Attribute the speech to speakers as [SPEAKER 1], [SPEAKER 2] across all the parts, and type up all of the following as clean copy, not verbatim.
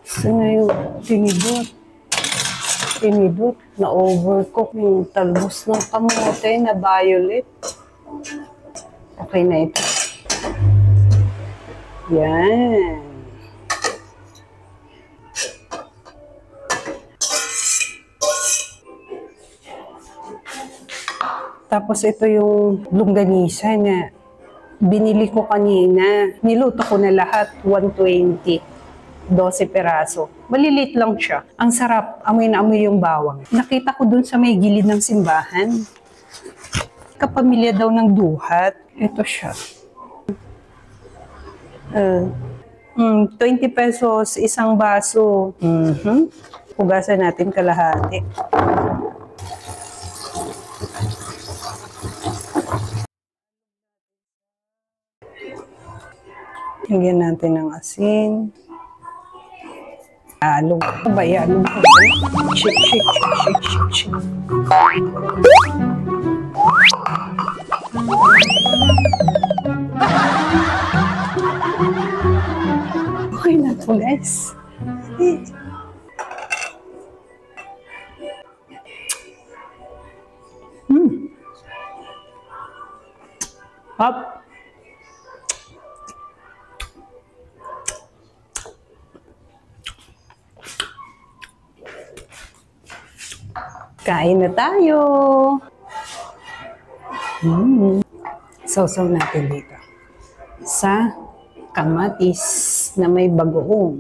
[SPEAKER 1] Saan na yung tinidot? Tinidot. Na-overcook yung talbos ng kamote na violet. Okay na ito. Yan. Tapos ito yung longganisa na binili ko kanina. Niluto ko na lahat, 120. 12 peraso. Malilit lang siya. Ang sarap, amoy na amoy yung bawang. Nakita ko dun sa may gilid ng simbahan. Kapamilya daw ng duhat. Ito siya. 20 pesos, isang baso. Hugasan natin kalahati. Lagyan natin ng asin. Alog. Ano ba yan? Alog. Shake, shake, shake, shake, shake. Okay na ito, guys. Up. Kain na tayo. Sausaw natin dito. Sa kamatis na may bagoong.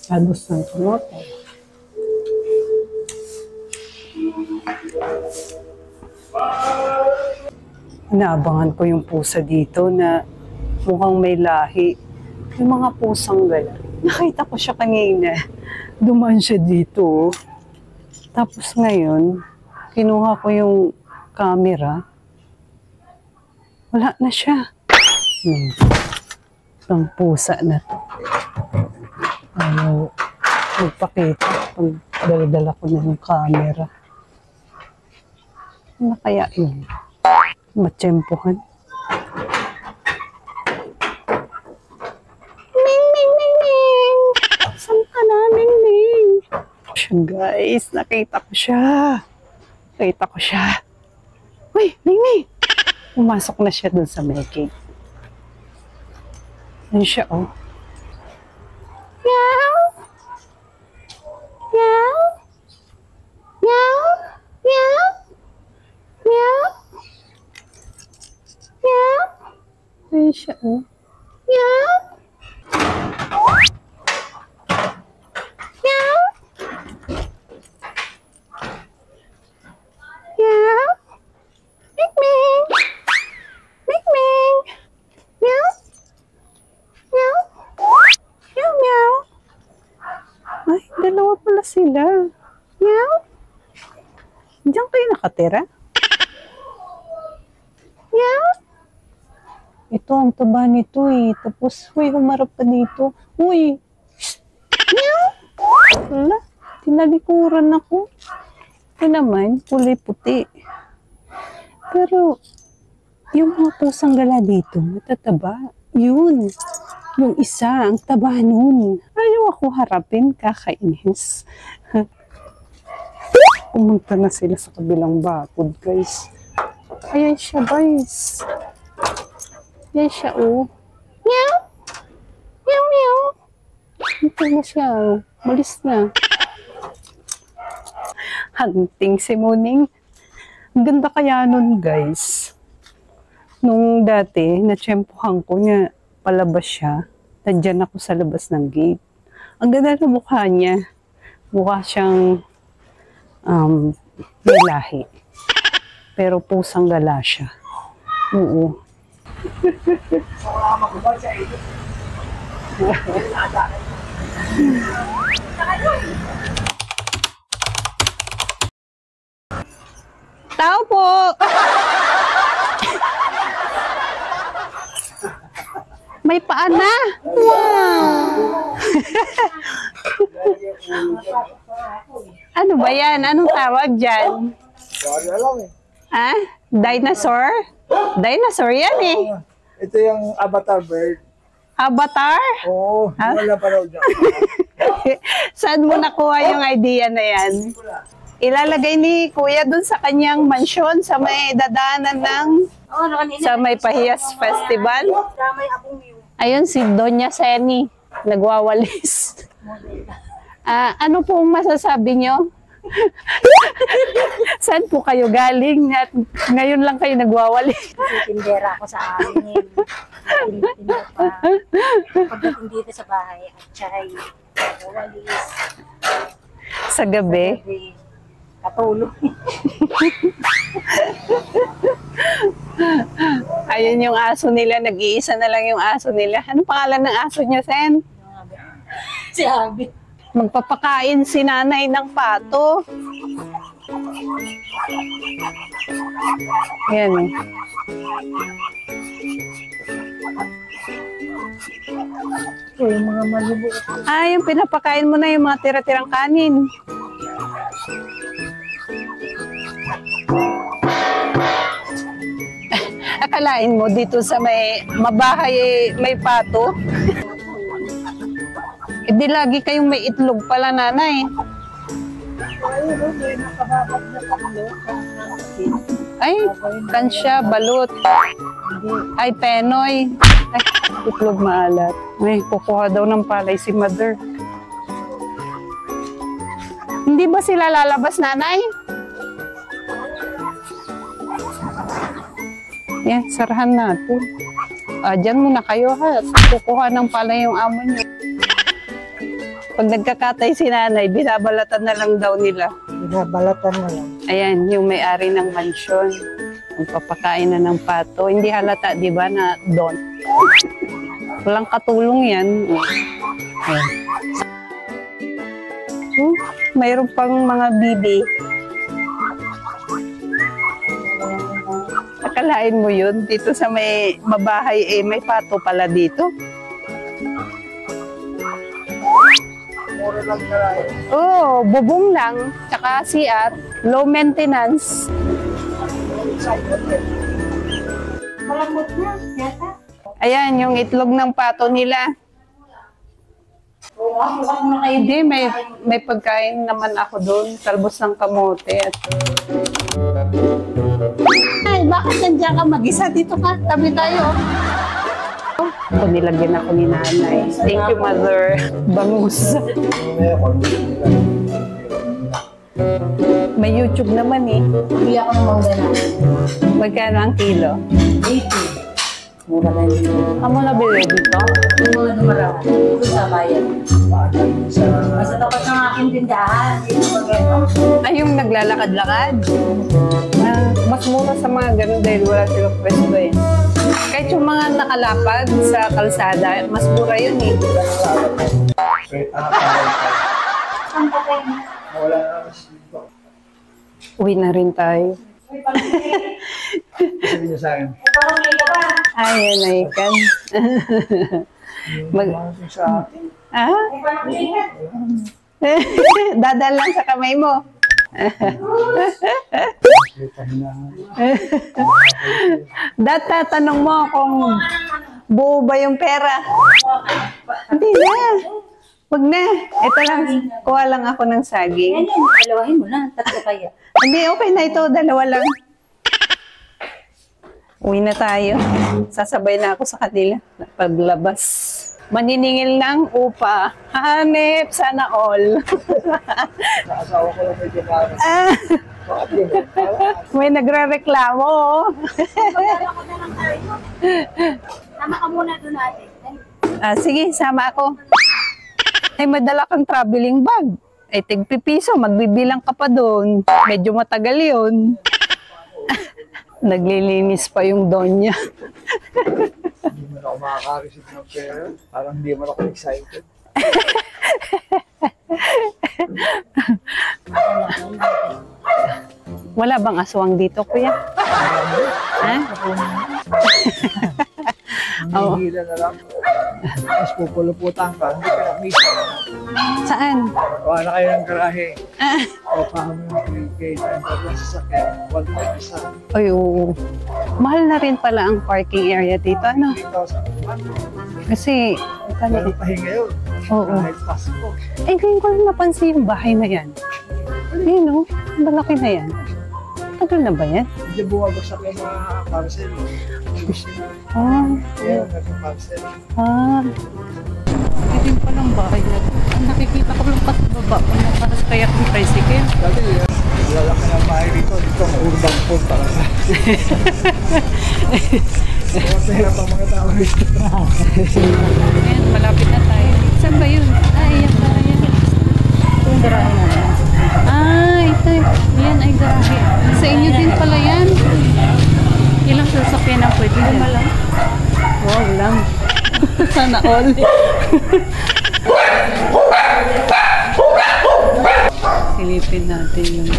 [SPEAKER 1] Talbos ng kamote. Inaabangan ko yung pusa dito na mukhang may lahi. Yung mga pusang gala. Nakita ko siya kanina. Dumaan siya dito. Tapos ngayon, kinuha ko yung camera. Wala na siya. Ang pusa na to. Ayaw magpakita pag dala-dala ko na yung camera. Ano kaya yun? Matsyempohan. Ming, ming, ming, ming! Saan ka na, ming, ming? Siya, guys, nakita ko siya. Nakita ko siya. Uy, ming, ming! Pumasok na siya dun sa making. Yan siya, oh. Meow! Meow! Meow! Meow! Meow! Meow! Yan siya, oh. Meow! Meow! Meow! Ming Ming! Ming Ming! Meow! Meow! Meow, meow. Ay, dalawa pala sila. Meow. Diyan kayo nakatira? Meow. Ito, ang taba nito eh. Tapos, uy, humarap ka dito. Uy. Meow. Wala, tinalikuran ako. Ito naman, kulay puti. Pero, yung mga pusang gala dito, matataba. Yun. Yung isa, ang taba nun. Ayaw ako harapin, kakainis. Pumunta na sila sa kabilang bakod, guys. Ayan siya, guys. Ayan siya, oh. Meow! Meow, meow! Ito na siya, oh. Malis na. Hunting si Muning. Ang ganda kaya nun, guys. Nung dati, natsyempohan ko niya, palabas siya. Nandiyan ako sa labas ng gate. Ang ganda ng mukha niya. Mukha siyang may lahi. Pero pusang gala siya. Oo. Tao po! May paa na! Wow! Ano ba yan? Anong tawag dyan? Ha? Dinosaur? Dinosaur yan eh.
[SPEAKER 2] Ito yung avatar bird.
[SPEAKER 1] Avatar?
[SPEAKER 2] Oo, wala pa raw dyan.
[SPEAKER 1] Saan mo nakuha yung idea na yan? Ilalagay ni Kuya dun sa kanyang mansyon sa may dadaanan ng sa may Pahiyas Festival. Ayun si Doña Seni, nagwawalis. Ano pong masasabi nyo? Saan po kayo galing at ngayon lang kayo nagwawalis?
[SPEAKER 3] Tindera ako sa amin. Pagdating dito sa bahay, at siya'y walis.
[SPEAKER 1] Sa gabi?
[SPEAKER 3] Katulog.
[SPEAKER 1] Ayun yung aso nila, nag-iisa na lang yung aso nila. Anong pangalan ng aso niya, Sen?
[SPEAKER 3] Si Abi.
[SPEAKER 1] Magpapakain si nanay ng pato. Ayan eh.
[SPEAKER 3] Yung mga malubo.
[SPEAKER 1] Yung pinapakain mo na yung mga tira-tirang kanin. Akalain mo dito sa may mabahay may pato? Di lagi kayong may itlog pala, nanay. Ay, kansya, balut. Ay, penoy. Ay, itlog maalat. Ay, kukuha daw ng palay si mother. Hindi ba sila lalabas, nanay? Yan, sarahan natin. Diyan muna kayo ha. Kukuha ng palay yung amo niyo. Pag nagkakatay si nanay, binabalatan na lang daw nila.
[SPEAKER 3] Binabalatan na lang.
[SPEAKER 1] Ayan, yung may-ari ng mansyon. Magpapakain na ng pato. Hindi halata, di ba, na doon. Walang katulong yan. Ayan. Mayroon pang mga bibi. Akalain mo yun, dito sa may mabahay, may pato pala dito.
[SPEAKER 2] Mura lang na rin.
[SPEAKER 1] Oo, bubong lang, tsaka CR, low maintenance.
[SPEAKER 3] Malambot na, yata.
[SPEAKER 1] Ayan, yung itlog ng pato nila. Hindi, may pagkain naman ako doon, talbos ng kamote. Ay, bakit nandiyan ka mag-isa? Dito ka, tabi tayo. Ito, nilagyan ako ni nanay. Thank you, mother. Bangus. May YouTube naman eh.
[SPEAKER 3] Bili ako ng mangga na.
[SPEAKER 1] Magkano ang kilo?
[SPEAKER 3] 80. Mura na yun.
[SPEAKER 1] Amo na bili dito?
[SPEAKER 3] Yung mga dumaraw. Ito sa bayan. Basta tapat ng aking tindahan. Dito magano.
[SPEAKER 1] Ay, yung naglalakad-lakad. Mas mura sa mga ganun dahil wala silang pwesto eh. Kahit yung mga nakalapag sa kalsada, mas mura yun eh.
[SPEAKER 3] Saan ka kayo?
[SPEAKER 2] Wala na dito.
[SPEAKER 1] Uwi na rin tayo.
[SPEAKER 2] Sabi niya sa akin.
[SPEAKER 3] Parang may ka ba?
[SPEAKER 1] Ayun na ikan.
[SPEAKER 2] Sa akin.
[SPEAKER 3] Parang may ka.
[SPEAKER 1] Dadal lang sa kamay mo. Tatanong mo kung buo ba yung pera. Hindi na. Wag na. Ito lang. Kuha lang ako ng saging.
[SPEAKER 3] Yan yan. Dalawahin mo na. Tatlo kaya.
[SPEAKER 1] Hindi, okay na ito. Dalawa lang. Uwi na tayo. Sasabay na ako sa kanila. Paglabas. Maniningil ng upa. Hanep, sana all.
[SPEAKER 2] Nakasawa ko lang medyo parang. Bakit yun?
[SPEAKER 1] May nagre-reklamo.
[SPEAKER 3] Tama ka muna doon natin.
[SPEAKER 1] Sige, sama ako. Ay, madala kang traveling bag. Ay, tig-pipiso, magbibilang ka pa doon. Medyo matagal yun. Naglilinis pa yung donya.
[SPEAKER 2] Hindi mo na ako makaka-receive ng pera. Parang hindi mo na ako excited.
[SPEAKER 1] Wala bang aswang dito, kuya? Ha? Oo.
[SPEAKER 2] Hihila na lang. Tapos pupuluputan ka, hindi ka na miss.
[SPEAKER 1] Saan?
[SPEAKER 2] Kuha na kayo ng garahe. O paano yung 3K sa entrance sa sasakyan. 1.5 isa.
[SPEAKER 1] Ay, oo. Mahal na rin pala ang parking area dito, ano?
[SPEAKER 2] 3,000.
[SPEAKER 1] Kasi,
[SPEAKER 2] Walang pahinga yun.
[SPEAKER 1] Oo.
[SPEAKER 2] Kahit Pasko.
[SPEAKER 1] eh, ngayon ko lang napansin yung bahay na yan. Ayun, no? Malaki na yan. Tagal na ba yan?
[SPEAKER 2] Hindi bumabagsak yung mga parcel.
[SPEAKER 1] Ah,
[SPEAKER 2] Kaya naging parcel.
[SPEAKER 1] Hindi din palang bahay na to. Ang nakikita ko lang pa sa baba kung nakasakay akong tricycle.
[SPEAKER 2] Dati yan, lalaki ng bahay rito. Dito ang urban food talaga. Kaya mahirap ang mga tao rito.
[SPEAKER 1] Ayan, malapit na tayo. Saan ba yun? Ay, yan pala yan.
[SPEAKER 3] Yung garahe namin.
[SPEAKER 1] Ah, ito. Yan ay garahe. Sa inyo din pala yan. Ilang sasakyan ang pwede yan? Lang. Wow, lang. Sana all. Silipin natin yung...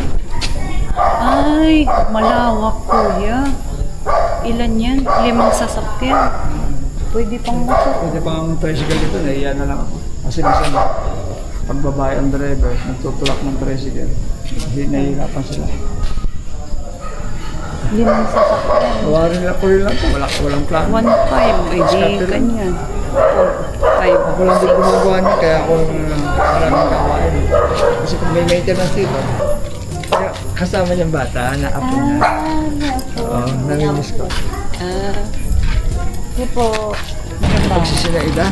[SPEAKER 1] Ay, malawak, kuya. Ilan yan? 5 sasakyan. Pwede pang motor.
[SPEAKER 2] Pwede pang tricycle dito, nahiya na lang ako. Kasi minsan, pag babae ang driver, nagtutulak ng tricycle, hindi nahihirapan sila.
[SPEAKER 1] 5 sasakyan.
[SPEAKER 2] Tawarin nila ko rin lang ito, walang plano.
[SPEAKER 1] 1.5. Ay, di ganyan. 5.
[SPEAKER 2] Ako lang din gumagawa niya, kaya ako maraming kawain. Kasi kung may maintenance dito, kaya kasama niyang bata, na apo niya. Oo, namimiss ko.
[SPEAKER 3] Hindi po.
[SPEAKER 2] Pag si Sinaida,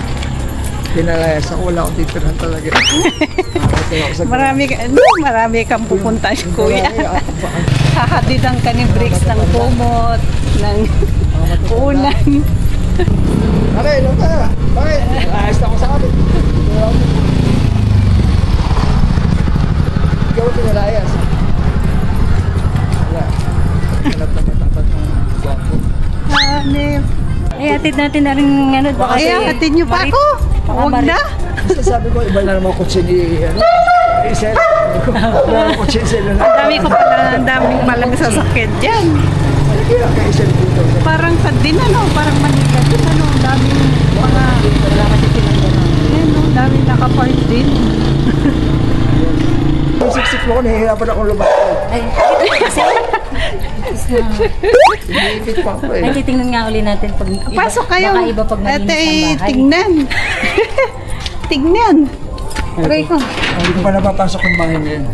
[SPEAKER 2] pinalayas ako, wala akong titirhan talaga.
[SPEAKER 1] Marami kang pupunta, kuya. Hahadidan ka ni bricks ng kumot, ng ulan.
[SPEAKER 2] Okay, lang ka. Bakit? Ayos na ako sa kapit. Ikaw pinalayas. Wala. Hanap na matapat ng guwapo.
[SPEAKER 1] Hanip.
[SPEAKER 3] Eh, hatid natin na rin ano. baka
[SPEAKER 1] Ay,
[SPEAKER 3] si-
[SPEAKER 1] hatid niyo pa
[SPEAKER 3] Marit-
[SPEAKER 1] ako.
[SPEAKER 3] baka
[SPEAKER 1] Huwag
[SPEAKER 3] Marit-
[SPEAKER 1] na.
[SPEAKER 2] Basta sabi ko, iba na naman kutsi ni Isel. Iba na kutsi ni Isel.
[SPEAKER 1] Ang daming malang sasakyan dyan.
[SPEAKER 2] Kaya kay Isel dito.
[SPEAKER 1] Parang din ano, parang Manila din ano, daming mga,
[SPEAKER 3] Wala kasi silang gano'n.
[SPEAKER 1] yan no, daming nakapark din.
[SPEAKER 2] Yung siksik mo ko, nahihirapan akong lumakad.
[SPEAKER 3] Ay, kasi.
[SPEAKER 2] Iniipit pa ako eh.
[SPEAKER 3] Ay, titingnan nga uli natin pag iba.
[SPEAKER 1] Pasok kayo.
[SPEAKER 3] Baka iba pag
[SPEAKER 1] At
[SPEAKER 3] malinis ang
[SPEAKER 1] ay,
[SPEAKER 3] bahay.
[SPEAKER 1] tignan. Tignan. Aray ko.
[SPEAKER 2] Hindi ko pa napapasok yung bahay na yun.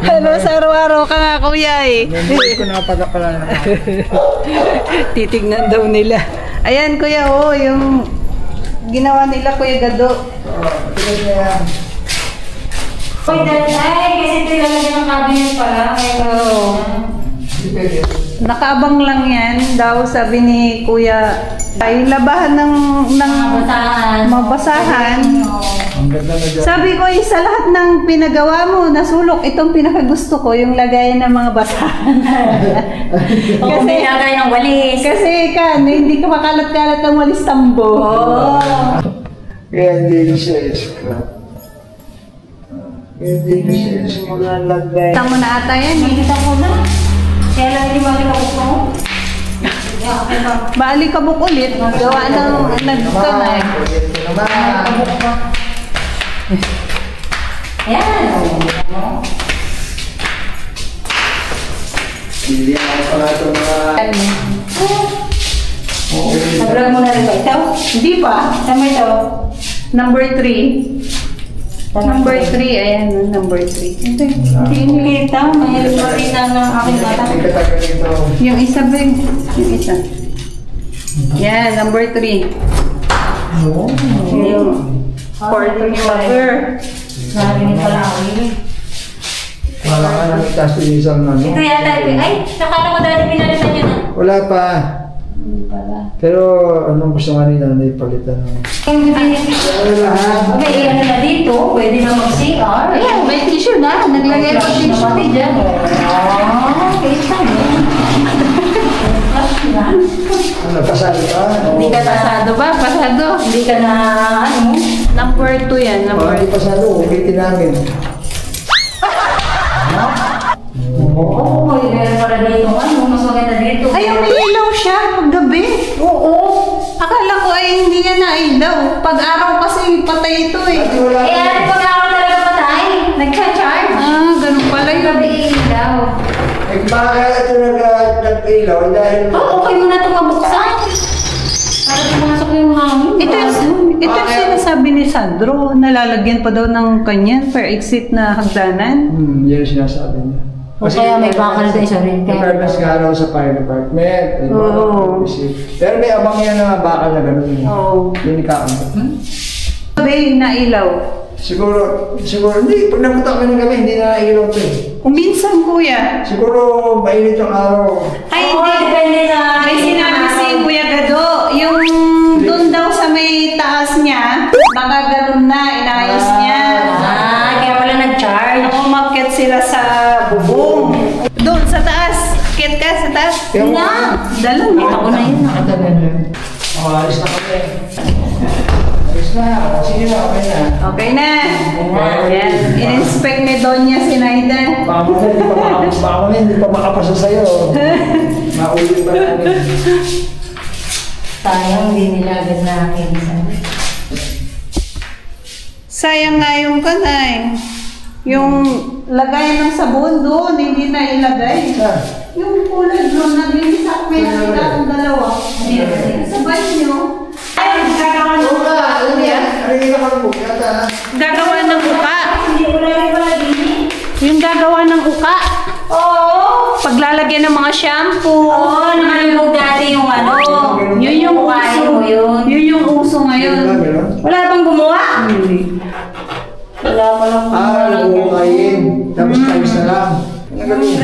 [SPEAKER 1] Hello, sa araw-araw ka nga, kuya eh.
[SPEAKER 2] Hindi ko nakapagapala na.
[SPEAKER 1] Titignan daw nila. Ayan, kuya, oh, yung ginawa nila, Kuya Gado.
[SPEAKER 2] Tingnan niya yan.
[SPEAKER 3] Uy, dahil ay, kasi tilalagyan ng cabinet pala.
[SPEAKER 1] Oo.
[SPEAKER 2] Hindi pwede.
[SPEAKER 1] Nakaabang lang yan daw, sabi ni Kuya. Ay, labahan ng mabasahan.
[SPEAKER 2] Ang ganda na dyan.
[SPEAKER 1] Sabi ko, sa lahat ng pinagawa mo, nasulok, itong pinakagusto ko, yung lagayan ng mga basahan.
[SPEAKER 3] Oo, may lagay ng walis.
[SPEAKER 1] Kasi hindi ka makalat-kalat ng walis tambo.
[SPEAKER 2] Kaya hindi nyo siya i-scrap. Kaya hindi nyo siya i-scrap.
[SPEAKER 1] Kita mo na ata yan eh.
[SPEAKER 3] Nakikita ko na. Kaya lang hindi makikapos mo.
[SPEAKER 1] Baalikabok ulit. Gawa ng nagkanay.
[SPEAKER 2] Ito naman.
[SPEAKER 3] Ayan.
[SPEAKER 2] Hindi ako pala ito mga...
[SPEAKER 3] Nag-vlog mo na rin ba ito?
[SPEAKER 1] Hindi pa.
[SPEAKER 3] Tama ito.
[SPEAKER 1] Number 3. Number 3. Ayan, number 3.
[SPEAKER 3] Hindi kita. May makita ng aking mata.
[SPEAKER 2] Hindi ka tagal ito.
[SPEAKER 1] Yung isa ba yung isa? Yan, number 3. Yung fourth cover.
[SPEAKER 3] Narinig pala ako yun.
[SPEAKER 2] Wala ka nang itas yung isang ano.
[SPEAKER 3] Ito yata. Ay, nakala ko dati pinalitan niya na.
[SPEAKER 2] Wala pa.
[SPEAKER 3] Pala.
[SPEAKER 2] Pero anong gusto nga nila na ipalitan ng...
[SPEAKER 3] May ano na dito, pwede na mag-CR.
[SPEAKER 1] Ayan, may tissue na. Naglagay pa tissue.
[SPEAKER 3] Pati dyan. Kita mo.
[SPEAKER 2] Ano, kasali ka?
[SPEAKER 3] Hindi ka na,
[SPEAKER 1] Pasado ba? Pasado.
[SPEAKER 3] hindi ka na, ano,
[SPEAKER 1] Number 2 yan.
[SPEAKER 2] Pag
[SPEAKER 1] Number
[SPEAKER 2] hindi pasado, ulitin namin. Baka ito nag-ilaw dahil...
[SPEAKER 3] Okay mo na ito mabuksan. Para pumasok yung hangin.
[SPEAKER 1] Ito yung sinasabi ni Sandro, nalalagyan pa daw ng kanyan per exit na hagdanan.
[SPEAKER 2] Yan yung sinasabi niya.
[SPEAKER 3] O kaya may bakal din siya rin.
[SPEAKER 2] Nag-purpose nga raw sa fire department.
[SPEAKER 1] Oo.
[SPEAKER 2] Pero may abang yan na bakal na gano'n.
[SPEAKER 1] Oo.
[SPEAKER 2] Yun ikakamot.
[SPEAKER 1] Sabi na ilaw.
[SPEAKER 2] Siguro, hindi. Pag napunta kami ng gabi, hindi na nailaw ito eh.
[SPEAKER 1] Kung minsan kuya,
[SPEAKER 2] Siguro, mainit yung araw.
[SPEAKER 1] ay
[SPEAKER 3] Oo, depende na.
[SPEAKER 1] may sinabi si Kuya Gado, yung doon daw sa may taas niya, baka ganun na, inayos niya.
[SPEAKER 3] Kaya pala nag-charge.
[SPEAKER 1] Umakyat sila sa bubong. Doon sa taas. Kit ka sa taas.
[SPEAKER 2] Kaya mo,
[SPEAKER 1] Dalang.
[SPEAKER 3] Kita ko na yun.
[SPEAKER 2] nakatagal na yun. Alis na kami. Alis na. Sige na, okay na.
[SPEAKER 1] Okay na. Yan. In-inspect ni Donya si Naida.
[SPEAKER 2] Baka hindi pa makapasa sa'yo. Maulit pa namin.
[SPEAKER 3] Sayang, hindi nila agad nakakinisan.
[SPEAKER 1] Sayang nga yung kanay. Yung lagay ng sabon doon, hindi na ilagay. Yung kulay doon, naglinis ako may nakita akong dalawa. Sabay nyo. Ay, gagawa ng uka.
[SPEAKER 2] Ano yan? Ano yung nakalubog? Yata.
[SPEAKER 1] Gagawa ng uka.
[SPEAKER 3] Hindi ko na rin pala din.
[SPEAKER 1] Yung gagawa ng uka.
[SPEAKER 3] Oo.
[SPEAKER 1] Paglalagyan ng mga shampoo.
[SPEAKER 3] Oo, nakalubog dati yung ano.
[SPEAKER 1] Yun yung
[SPEAKER 3] Kukain
[SPEAKER 1] uso.
[SPEAKER 3] mo yun.
[SPEAKER 1] Yun yung uso ngayon.
[SPEAKER 2] Meron?
[SPEAKER 3] Wala bang gumawa?
[SPEAKER 1] Hindi.
[SPEAKER 3] Wala palang gumawa.
[SPEAKER 2] Nabukain. Tapos times na lang. Nagaling.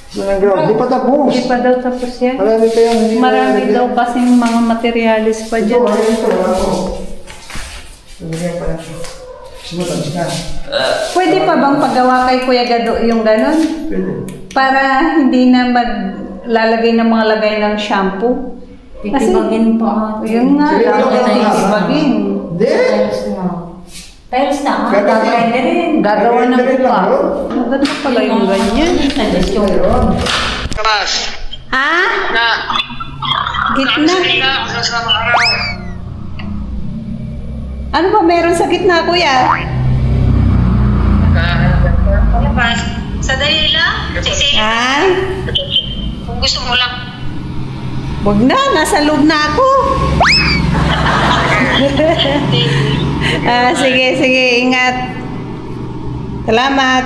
[SPEAKER 2] Walang ground. Di pa tapos.
[SPEAKER 1] Hindi pa daw tapos yan.
[SPEAKER 2] Marami pa yung hindi
[SPEAKER 1] Marami
[SPEAKER 2] na-
[SPEAKER 1] daw kasing mga materialis pa
[SPEAKER 2] Ito,
[SPEAKER 1] dyan.
[SPEAKER 2] ito. Wala ko. Lalagyan pa natin. Sumutabs na.
[SPEAKER 1] Pwede pa bang paggawa kay Kuya Gado yung ganon?
[SPEAKER 2] Pwede.
[SPEAKER 1] Para hindi na maglalagay ng mga lagay ng shampoo.
[SPEAKER 3] Titibagin pa.
[SPEAKER 1] Yun nga,
[SPEAKER 2] Sige,
[SPEAKER 1] lang
[SPEAKER 2] wala
[SPEAKER 1] na
[SPEAKER 2] ka.
[SPEAKER 1] isibagin.
[SPEAKER 2] Hindi.
[SPEAKER 3] Tiles na. Tiles na. Gagawin na rin.
[SPEAKER 1] Gagawa ng
[SPEAKER 2] Gagawin
[SPEAKER 1] uka.
[SPEAKER 2] lang, bro.
[SPEAKER 1] Maganda pala yung ganyan.
[SPEAKER 3] Suggestion.
[SPEAKER 2] Ayun.
[SPEAKER 1] Ha? Gitna? Ano ba meron sa gitna, Kuya?
[SPEAKER 4] Sadali lang. Sisi,
[SPEAKER 1] Ha?
[SPEAKER 4] kung gusto mo lang.
[SPEAKER 1] Huwag na, nasa loob na ako. Sige, ingat. Salamat.